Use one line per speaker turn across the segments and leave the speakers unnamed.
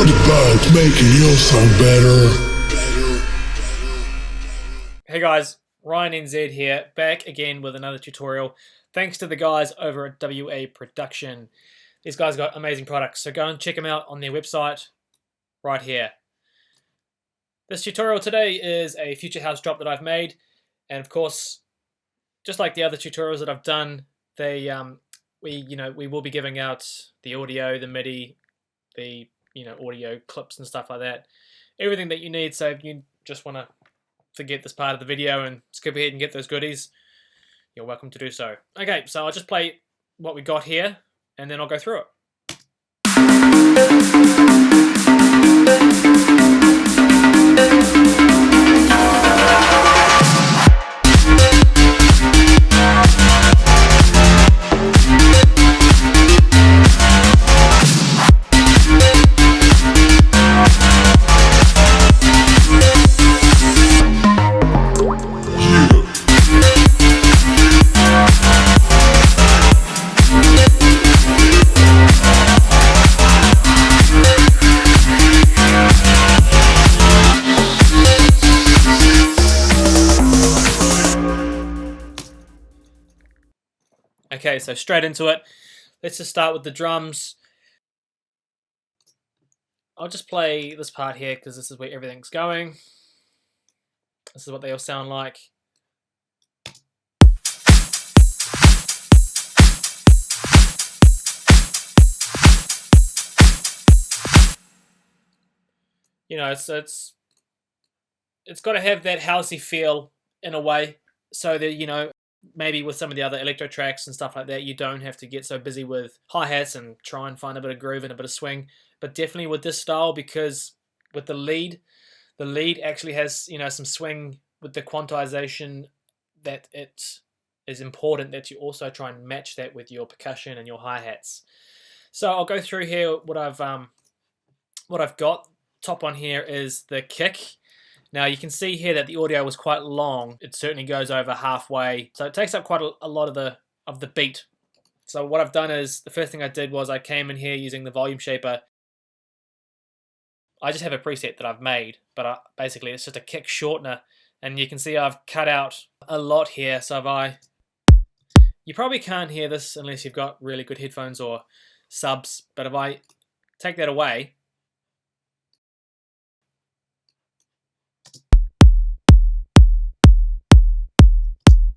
about making your sound better.
Hey guys, Ryan Enzed here, back again with another tutorial. Thanks to the guys over at WA Production. These guys got amazing products, so go and check them out on their website right here. This tutorial today is a Future House drop that I've made, and of course, just like the other tutorials that I've done, we will be giving out the audio, the MIDI, the audio clips and stuff like that. Everything that you need, so if you just want to forget this part of the video and skip ahead and get those goodies, you're welcome to do so. Okay, so I'll just play what we got here, and then I'll go through it. Okay, so straight into it. Let's just start with the drums. I'll just play this part here because this is where everything's going. This is what they all sound like. It's got to have that housey feel in a way, so that maybe with some of the other electro tracks and stuff like that, you don't have to get so busy with hi-hats and try and find a bit of groove and a bit of swing. But definitely with this style, because with the lead actually has some swing with the quantization, that it is important that you also try and match that with your percussion and your hi-hats. So I'll go through here what I've got. Top one here is the kick. Now you can see here that the audio was quite long. It certainly goes over halfway, so it takes up quite a lot of the beat. So what I've done is, the first thing I did was I came in here using the volume shaper. I just have a preset that I've made, but basically it's just a kick shortener, and you can see I've cut out a lot here. So you probably can't hear this unless you've got really good headphones or subs, but if I take that away,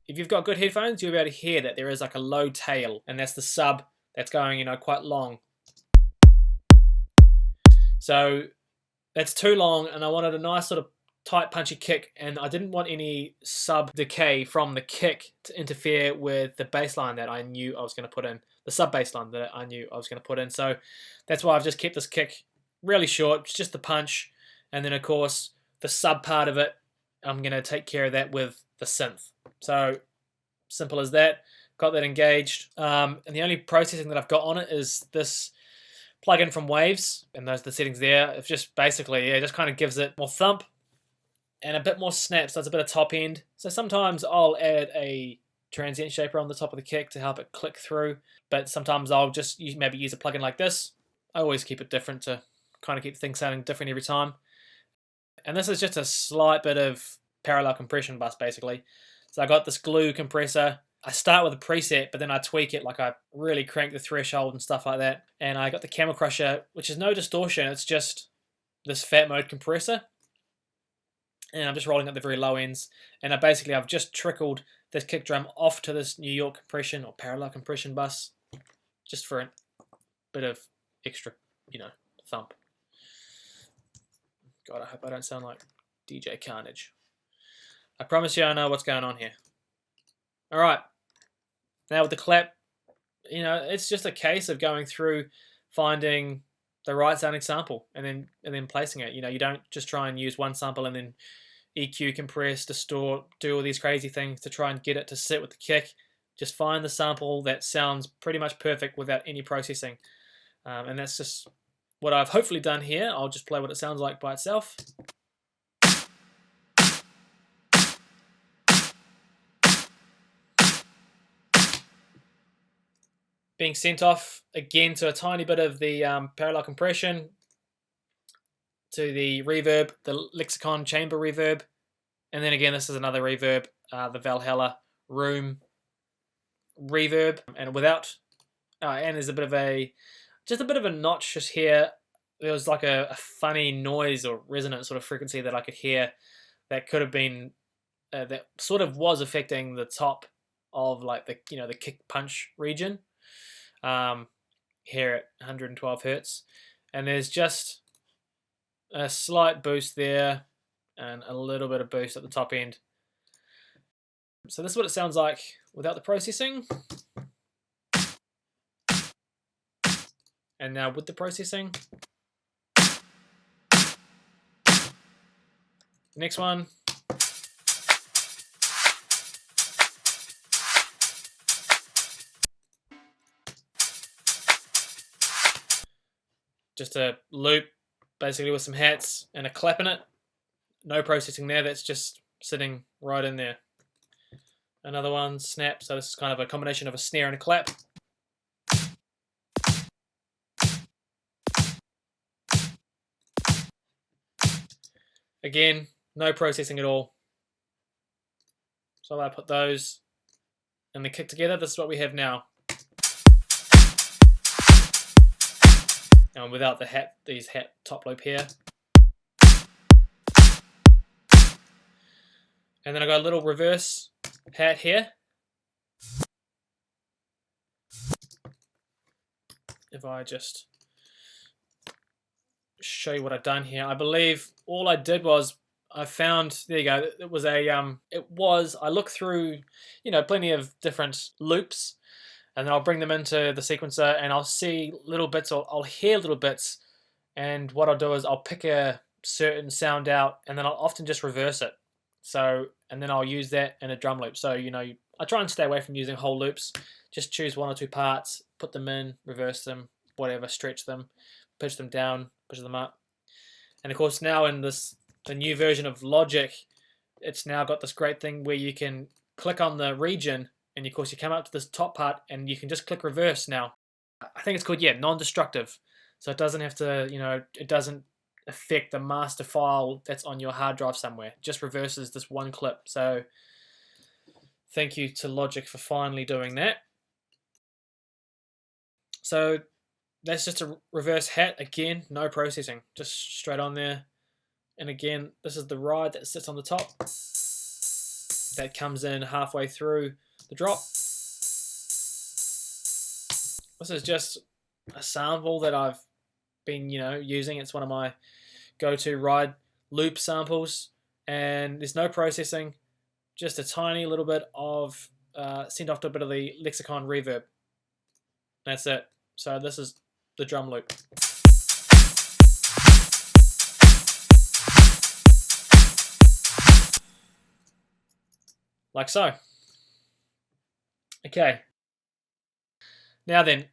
if you've got good headphones, you'll be able to hear that there is like a low tail, and that's the sub that's going, quite long. So that's too long, and I wanted a nice sort of tight, punchy kick, and I didn't want any sub decay from the kick to interfere with the bass line that I knew I was going to put in, the sub bass line that I knew I was going to put in. So that's why I've just kept this kick really short. It's just the punch, and then of course the sub part of it, I'm going to take care of that with the synth. So simple as that. Got that engaged, and the only processing that I've got on it is this plugin from Waves, and those are the settings there. It's just basically, it just kind of gives it more thump and a bit more snap, so it's a bit of top end. So sometimes I'll add a transient shaper on the top of the kick to help it click through, but sometimes I'll just maybe use a plugin like this. I always keep it different to kind of keep things sounding different every time. And this is just a slight bit of parallel compression bus, basically. So I got this glue compressor. I start with a preset, but then I tweak it, like I really crank the threshold and stuff like that. And I got the Camel Crusher, which is no distortion, it's just this fat mode compressor. And I'm just rolling at the very low ends. And I've just trickled this kick drum off to this New York compression or parallel compression bus, just for a bit of extra, thump. God, I hope I don't sound like DJ Carnage. I promise you I know what's going on here. Alright, now with the clap, it's just a case of going through, finding the right sounding sample, and then placing it. You don't just try and use one sample and then EQ, compress, distort, do all these crazy things to try and get it to sit with the kick. Just find the sample that sounds pretty much perfect without any processing. And that's just what I've hopefully done here. I'll just play what it sounds like by itself. Being sent off again to a tiny bit of the parallel compression. to the reverb, the Lexicon chamber reverb, and then again this is another reverb, the Valhalla room reverb, and without, and there's a bit of a, just a bit of a notch just here. There was like a funny noise or resonant sort of frequency that I could hear that could have been, that sort of was affecting the top of like the, the kick punch region, here at 112 hertz, and there's just a slight boost there and a little bit of boost at the top end. So this is what it sounds like without the processing, and now with the processing. Next one. Just a loop, basically with some hats and a clap in it. No processing there, that's just sitting right in there. Another one, snap, so this is kind of a combination of a snare and a clap. Again, no processing at all. So I put those and the kick together, this is what we have now. And without the hat, these hat top loop here. And then I got a little reverse hat here. If I just show you what I've done here, I believe all I did was I found, there you go, it was a, I looked through, plenty of different loops, and then I'll bring them into the sequencer and I'll see little bits, or I'll hear little bits, and what I'll do is I'll pick a certain sound out and then I'll often just reverse it. So, and then I'll use that in a drum loop. So, I try and stay away from using whole loops. Just choose one or two parts, put them in, reverse them, whatever, stretch them, push them down, push them up. And of course now in the new version of Logic, it's now got this great thing where you can click on the region, and of course you come up to this top part and you can just click reverse now. I think it's called, non-destructive. So it doesn't have to, it doesn't affect the master file that's on your hard drive somewhere. It just reverses this one clip. So thank you to Logic for finally doing that. So that's just a reverse hat. Again, no processing, just straight on there. And again, this is the ride that sits on the top. That comes in halfway through the drop. This is just a sample that I've been, using. It's one of my go-to ride loop samples, and there's no processing, just a tiny little bit of sent off to a bit of the Lexicon reverb. That's it. So this is the drum loop. Like so. Okay. Now then,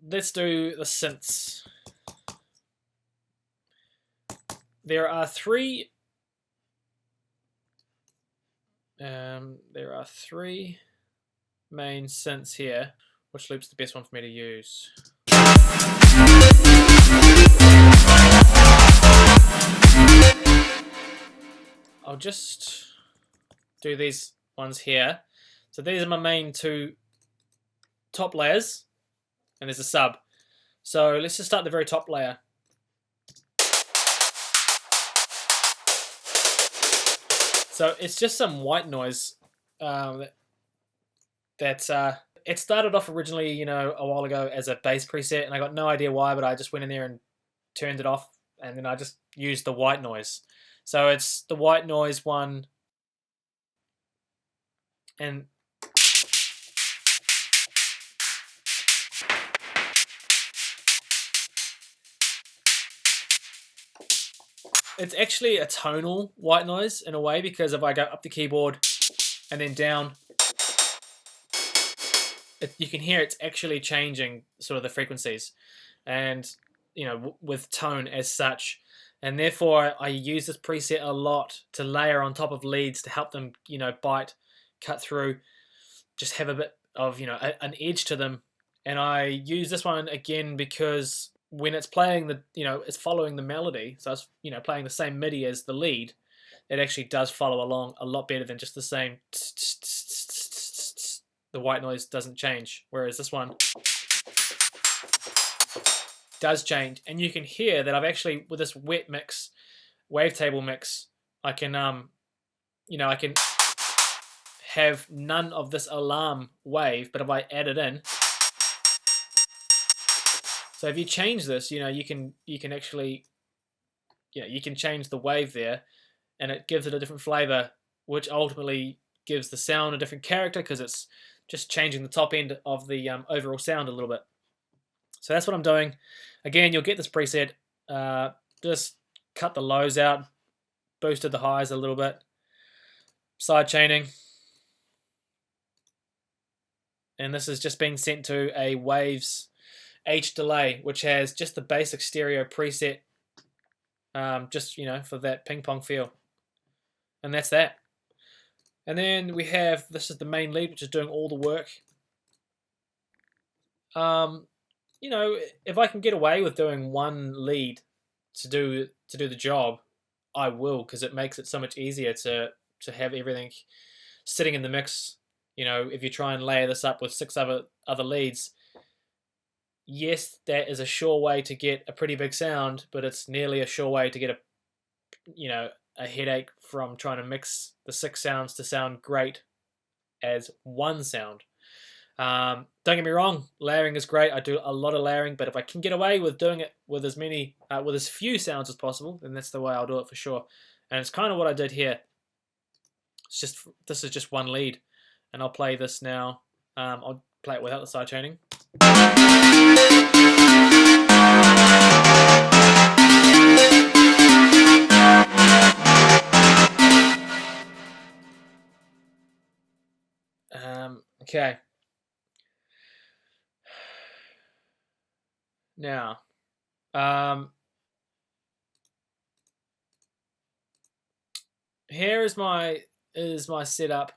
let's do the synths. There are three main synths here. Which loop's the best one for me to use? I'll just do these ones here. So these are my main two top layers, and there's a sub. So let's just start the very top layer. So it's just some white noise it started off originally, a while ago as a bass preset, and I got no idea why, but I just went in there and turned it off, and then I just used the white noise. So it's the white noise one, and it's actually a tonal white noise in a way, because if I go up the keyboard and then down, you can hear it's actually changing sort of the frequencies, and with tone as such. And therefore I use this preset a lot to layer on top of leads to help them bite, cut through, just have a bit of an edge to them. And I use this one again because when it's playing the, it's following the melody, so it's, playing the same MIDI as the lead, it actually does follow along a lot better than just the same. The white noise doesn't change, whereas this one does change, and you can hear that I've actually, with this wet mix, wavetable mix, I can, I can have none of this alarm wave, but if I add it in, so if you change this, you can actually, you can change the wave there, and it gives it a different flavor, which ultimately gives the sound a different character because it's just changing the top end of the overall sound a little bit. So that's what I'm doing. Again, you'll get this preset. Just cut the lows out, boosted the highs a little bit, side chaining, and this is just being sent to a Waves H delay, which has just the basic stereo preset, just for that ping pong feel, and that's that. And then we have, this is the main lead, which is doing all the work. If I can get away with doing one lead to do the job, I will, because it makes it so much easier to have everything sitting in the mix. If you try and layer this up with 6 other leads, yes, that is a sure way to get a pretty big sound, but it's nearly a sure way to get a headache from trying to mix the 6 sounds to sound great as one sound. Don't get me wrong, layering is great. I do a lot of layering, but if I can get away with doing it with as few sounds as possible, then that's the way I'll do it for sure. And it's kind of what I did here. This is just one lead, and I'll play this now. I'll play it without the side chaining. Okay. Now, here is my setup.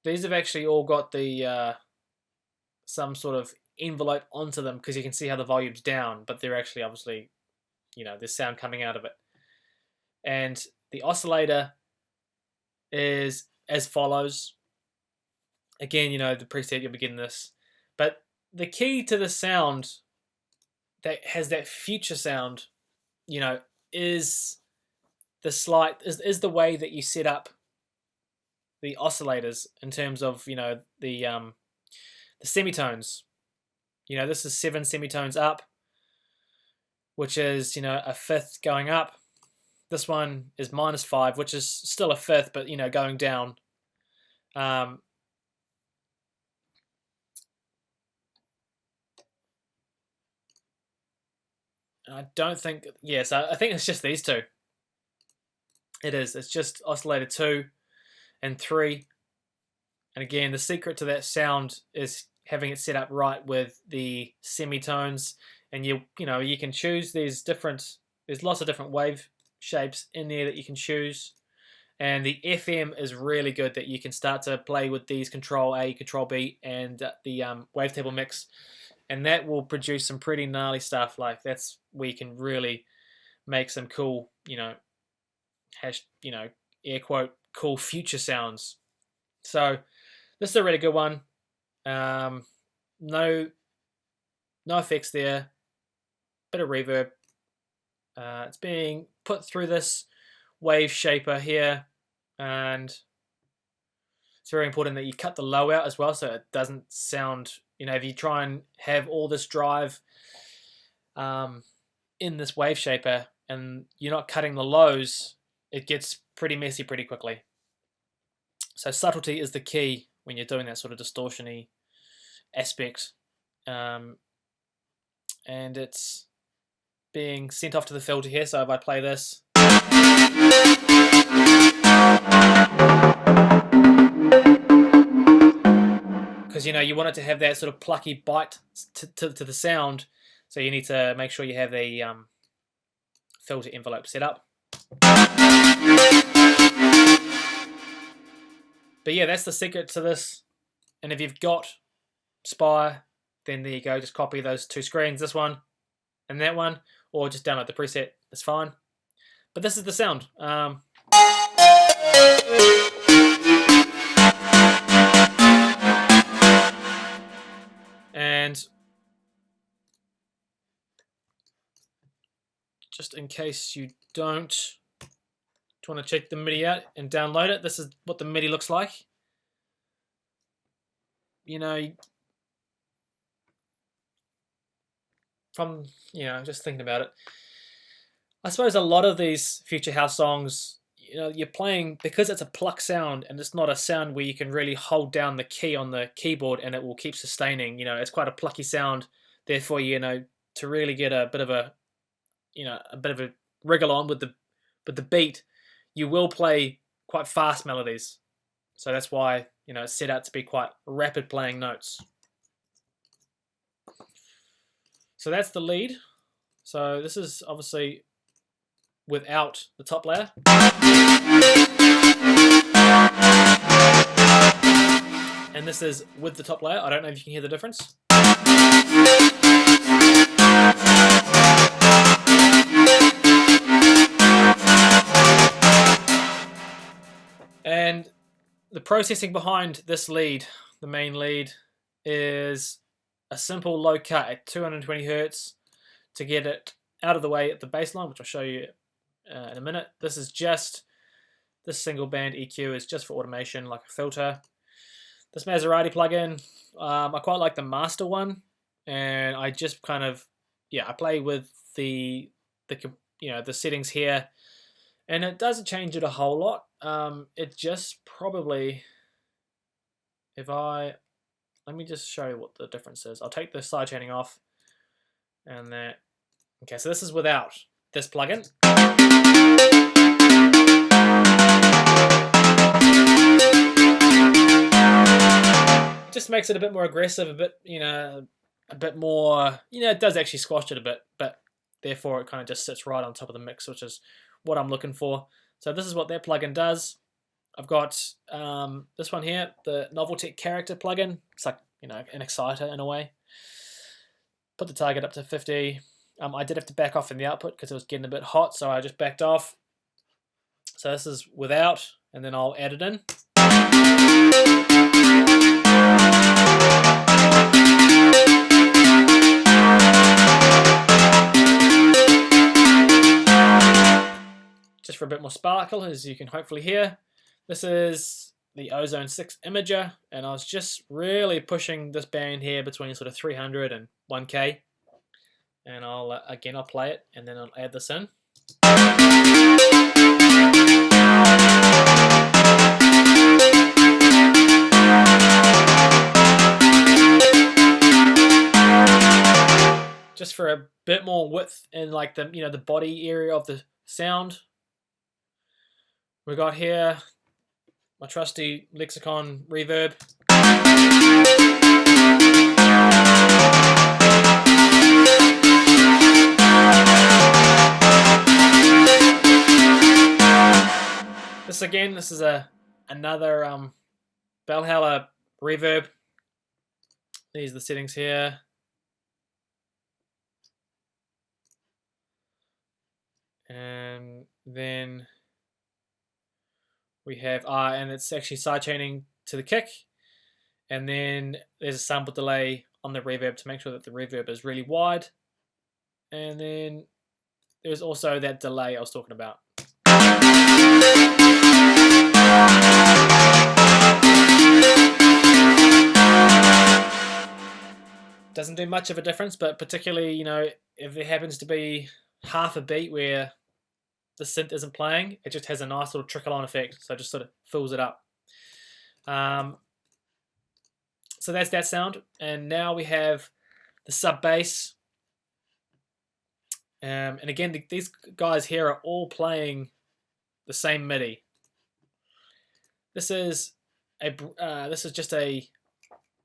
These have actually all got the some sort of envelope onto them, because you can see how the volume's down, but they're actually obviously, there's sound coming out of it. And the oscillator is as follows. Again, the preset, you'll be getting this. But the key to the sound that has that future sound, is the way that you set up the oscillators in terms of, the semitones. This is 7 semitones up, which is, a fifth going up. This one is -5, which is still a fifth, but, going down. I don't think, yes, I think it's just these two. It is. It's just oscillator 2 and 3. And again, the secret to that sound is having it set up right with the semitones. And you can choose there's lots of different wave shapes in there that you can choose. And the FM is really good, that you can start to play with these Control A, Control B, and the wavetable mix. And that will produce some pretty gnarly stuff. Like, that's where you can really make some cool, air quote, cool future sounds. So this is a really good one. No effects there. Bit of reverb. It's being put through this wave shaper here, and it's very important that you cut the low out as well, so it doesn't sound, if you try and have all this drive in this wave shaper and you're not cutting the lows, it gets pretty messy pretty quickly. So subtlety is the key when you're doing that sort of distortion-y aspect. And it's being sent off to the filter here, so if I play this, because you want it to have that sort of plucky bite to the sound, so you need to make sure you have the filter envelope set up. But yeah, that's the secret to this. And if you've got Spire, then there you go. Just copy those two screens, this one and that one, or just download the preset. It's fine. But this is the sound. And just in case you don't want to check the MIDI out and download it, this is what the MIDI looks like. You know, from, you know, just thinking about it, I suppose a lot of these future house songs, you know, you're playing, because it's a pluck sound and it's not a sound where you can really hold down the key on the keyboard and it will keep sustaining. You know, it's quite a plucky sound. Therefore, you know, to really get a bit of a, you know, a bit of a wriggle on with the beat, you will play quite fast melodies. So that's why, you know, it's set out to be quite rapid playing notes. So that's the lead. So this is obviously without the top layer. And this is with the top layer. I don't know if you can hear the difference. And the processing behind this lead, the main lead, is a simple low cut at 220 Hertz to get it out of the way at the bass line, which I'll show you in a minute. This is just, this single band EQ is just for automation, like a filter. This Maserati plugin, I quite like the master one, and I just kind of, yeah, I play with the you know, the settings here, and it doesn't change it a whole lot. It just probably, let me just show you what the difference is. I'll take the sidechaining off, and that, okay, so this is without this plugin. It just makes it a bit more aggressive, a bit, you know, a bit more, you know, it does actually squash it a bit, but therefore it kind of just sits right on top of the mix, which is what I'm looking for. So this is what that plugin does. I've got this one here, the Noveltech Character plugin. It's like, you know, an exciter in a way. Put the target up to 50. I did have to back off in the output because it was getting a bit hot, so I just backed off. So this is without, and then I'll add it in. Just for a bit more sparkle, as you can hopefully hear. This is the Ozone 6 Imager, and I was just really pushing this band here between sort of 300 and 1K. And I'll play it, and then I'll add this in. Just for a bit more width in like the, you know, the body area of the sound. We got here my trusty Lexicon reverb. This is another Valhalla reverb. These are the settings here. And then we have, and it's actually sidechaining to the kick. And then there's a sample delay on the reverb to make sure that the reverb is really wide. And then there's also that delay I was talking about. Doesn't do much of a difference, but particularly, you know, if it happens to be half a beat where the synth isn't playing, it just has a nice little trickle-on effect, so it just sort of fills it up. So that's that sound, and now we have the sub bass. And again, these guys here are all playing the same MIDI. This is just a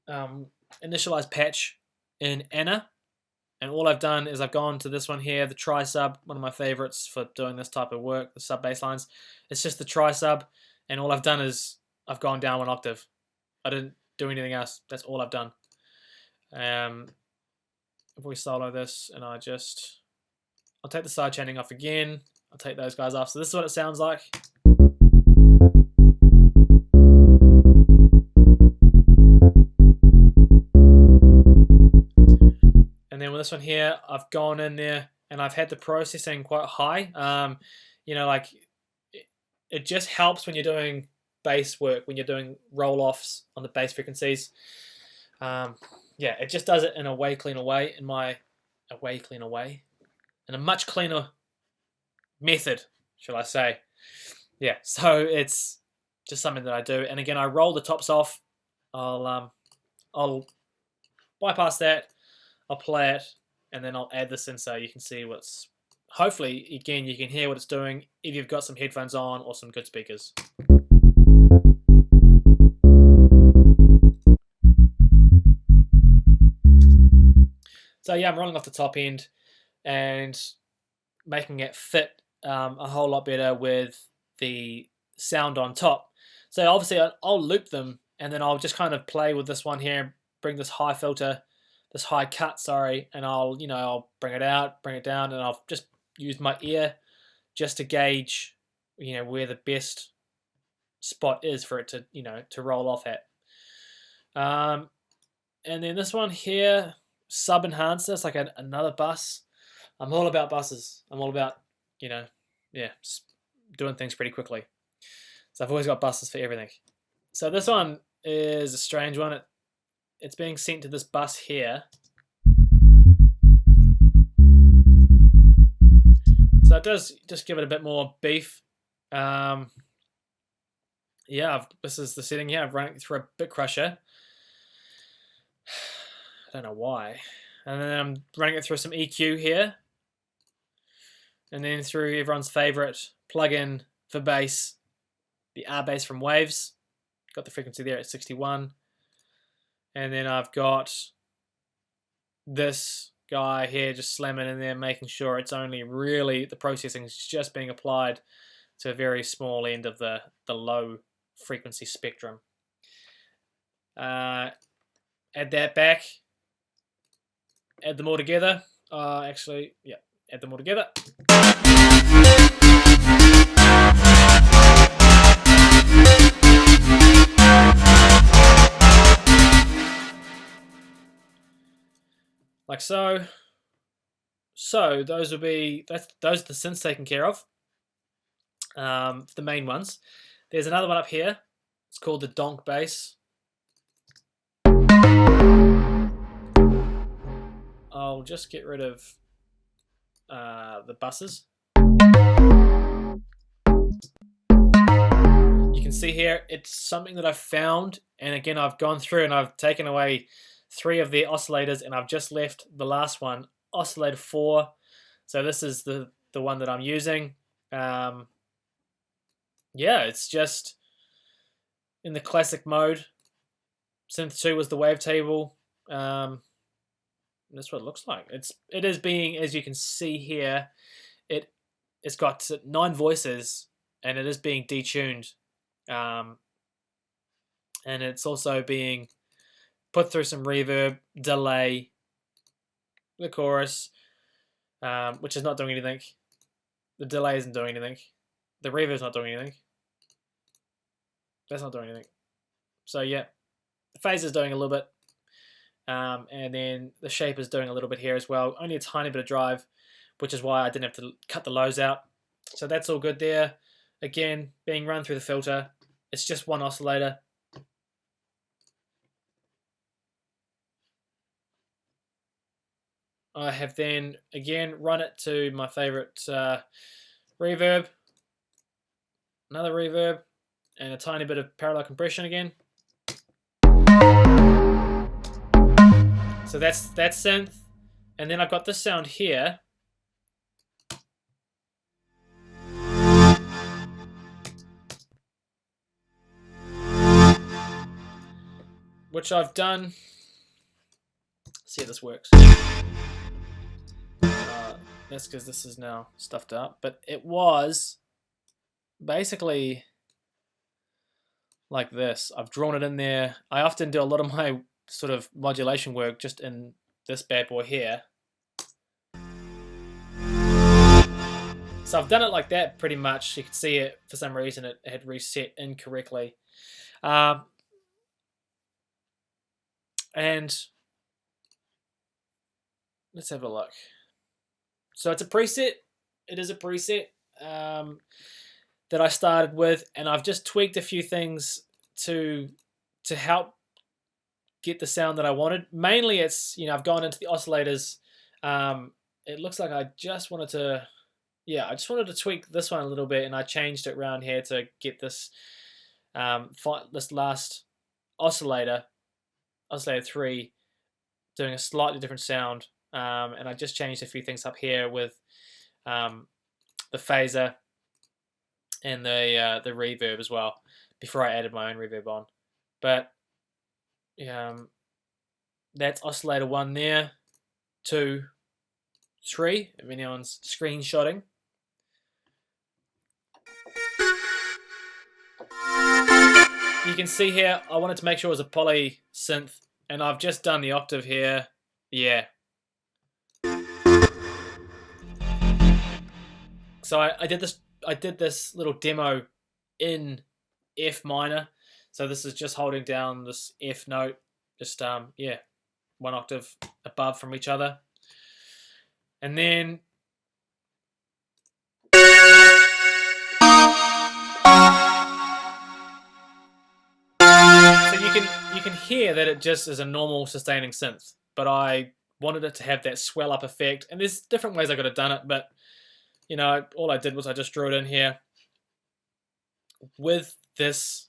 initialized patch in Anna, and all I've done is I've gone to this one here, the tri-sub, one of my favorites for doing this type of work, the sub bass lines. It's just the tri-sub, and all I've done is I've gone down one octave. I didn't do anything else. That's all I've done. If we solo this and I'll take the side chaining off again. I'll take those guys off. So this is what it sounds like. And then with this one here, I've gone in there and I've had the processing quite high. You know, like it just helps when you're doing bass work, when you're doing roll-offs on the bass frequencies. Yeah, it just does it in a way cleaner way, in a much cleaner method, shall I say. Yeah, so it's just something that I do. And again, I roll the tops off. I'll bypass that, I'll play it, and then I'll add this in so you can see what's, hopefully, again, you can hear what it's doing if you've got some headphones on or some good speakers. So yeah, I'm rolling off the top end and making it fit a whole lot better with the sound on top. So obviously I'll loop them and then I'll just kind of play with this one here, bring this high filter, this high cut, sorry, and I'll bring it out, bring it down, and I'll just use my ear just to gauge, where the best spot is for it to, to roll off at. And then this one here, sub enhancer, it's like another bus. I'm all about buses. I'm all about, doing things pretty quickly. So I've always got buses for everything. So this one is a strange one. It's being sent to this bus here. So it does just give it a bit more beef. Yeah, this is the setting here. I've run it through a bit crusher. I don't know why. And then I'm running it through some EQ here. And then through everyone's favorite plugin for bass, the R bass from Waves. Got the frequency there at 61. And then I've got this guy here just slamming in there, making sure it's only really, the processing is just being applied to a very small end of the low frequency spectrum. Add that back. Add them all together. Add them all together. Like so. So those will be, those are the synths taken care of. The main ones. There's another one up here. It's called the Donk Bass. I'll just get rid of the buses. You can see here, it's something that I've found, and again, I've gone through and I've taken away 3 of the oscillators, and I've just left the last one, oscillator 4. So this is the one that I'm using. Yeah, it's just in the classic mode. Synth 2 was the wavetable. That's what it looks like. It is being, as you can see here, it's got 9 voices and it is being detuned, and it's also being put through some reverb, delay, the chorus, which is not doing anything. The delay isn't doing anything. The reverb's not doing anything. That's not doing anything. So yeah, the phase is doing a little bit. And then the shape is doing a little bit here as well. Only a tiny bit of drive, which is why I didn't have to cut the lows out. So that's all good there. Again, being run through the filter. It's just one oscillator. I have then, again, run it to my favorite reverb. Another reverb. And a tiny bit of parallel compression again. So that's synth, and then I've got this sound here. Which I've done. Let's see if this works. That's because this is now stuffed up, but it was basically like this. I've drawn it in there. I often do a lot of my sort of modulation work just in this bad boy here. So I've done it like that pretty much. You can see it, for some reason it had reset incorrectly. And let's have a look. So it's a preset. It is a preset that I started with, and I've just tweaked a few things to help get the sound that I wanted. Mainly it's, I've gone into the oscillators. It looks like I just wanted to, I just wanted to tweak this one a little bit, and I changed it around here to get this this last oscillator 3, doing a slightly different sound. And I just changed a few things up here with the phaser and the reverb as well, before I added my own reverb on. But that's oscillator 1 there, 2, 3, if anyone's screenshotting. You can see here, I wanted to make sure it was a poly synth, and I've just done the octave here. Yeah. So I did this little demo in F minor. So this is just holding down this F note, just one octave above from each other. And then so you can hear that it just is a normal sustaining synth, but I wanted it to have that swell up effect. And there's different ways I could have done it, but all I did was I just drew it in here. With this,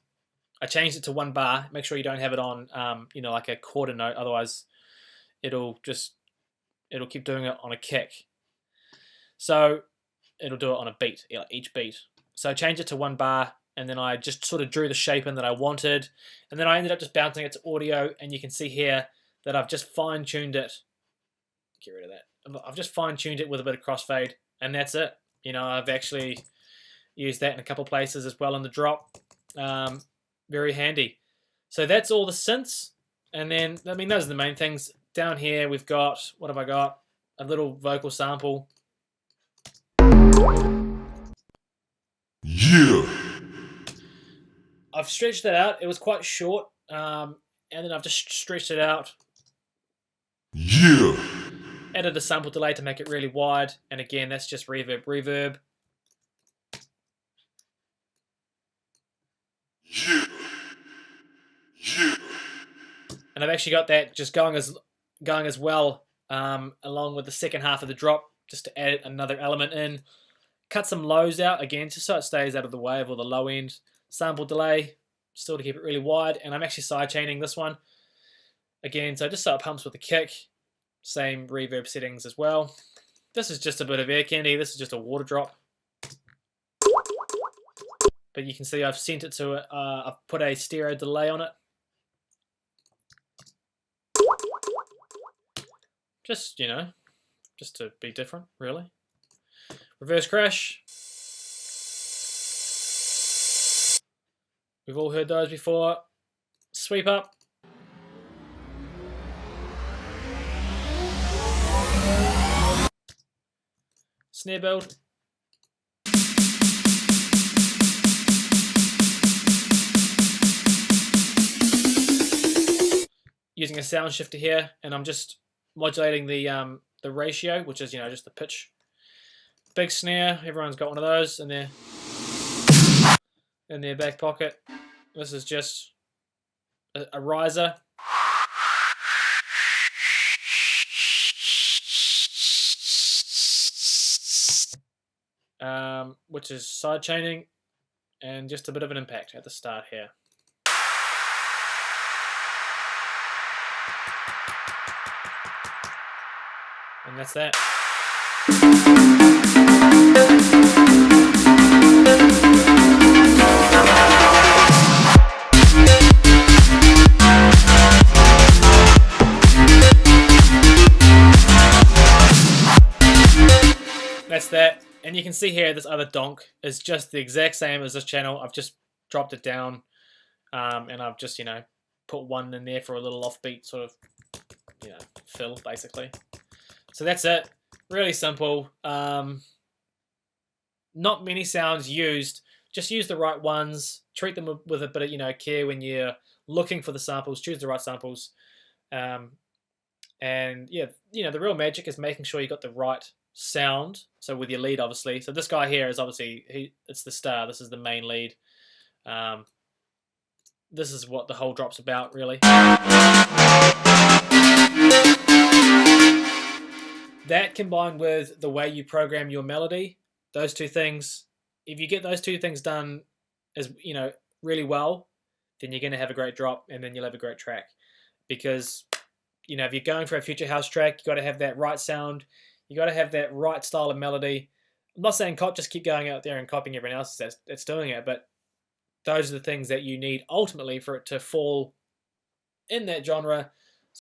I changed it to 1 bar. Make sure you don't have it on, like a quarter note. Otherwise, it'll keep doing it on a kick. So it'll do it on a beat, each beat. So I changed it to 1 bar, and then I just sort of drew the shape in that I wanted. And then I ended up just bouncing it to audio, and you can see here that I've just fine-tuned it. Get rid of that. I've just fine-tuned it with a bit of crossfade. And that's it. I've actually used that in a couple places as well in the drop. Very handy. So that's all the synths. And then, those are the main things. Down here, we've got, what have I got? A little vocal sample.
Yeah.
I've stretched that out. It was quite short. And then I've just stretched it out.
Yeah.
Added a sample delay to make it really wide, and again, that's just reverb.
Yeah. Yeah.
And I've actually got that just going as well, along with the second half of the drop, just to add another element in. Cut some lows out again, just so it stays out of the way of all the low end. Sample delay, still to keep it really wide, and I'm actually sidechaining this one again, so just so it pumps with the kick. Same reverb settings as well. This is just a bit of air candy. This is just a water drop. But you can see I've sent it to I've put a stereo delay on it. Just, just to be different, really. Reverse crash. We've all heard those before. Sweep up. Snare build. Using a sound shifter here, and I'm just modulating the ratio, which is just the pitch. Big snare. Everyone's got one of those in their back pocket. This is just a riser. Which is side chaining, and just a bit of an impact at the start here. And that's that. That's that. And you can see here, this other donk is just the exact same as this channel. I've just dropped it down, and I've just, put one in there for a little offbeat sort of, you know, fill basically. So that's it. Really simple. Not many sounds used. Just use the right ones. Treat them with a bit of, you know, care when you're looking for the samples. Choose the right samples. And yeah, you know, the real magic is making sure you got the right sound. So with your lead, obviously. So this guy here is obviously, it's the star. This is the main lead. This is what the whole drop's about, really. That combined with the way you program your melody, those two things, if you get those two things done as, you know, really well, then you're going to have a great drop, and then you'll have a great track. Because, you know, if you're going for a future house track, you got to have that right sound. You got to have that right style of melody. I'm not saying just keep going out there and copying everyone else that's doing it, but those are the things that you need ultimately for it to fall in that genre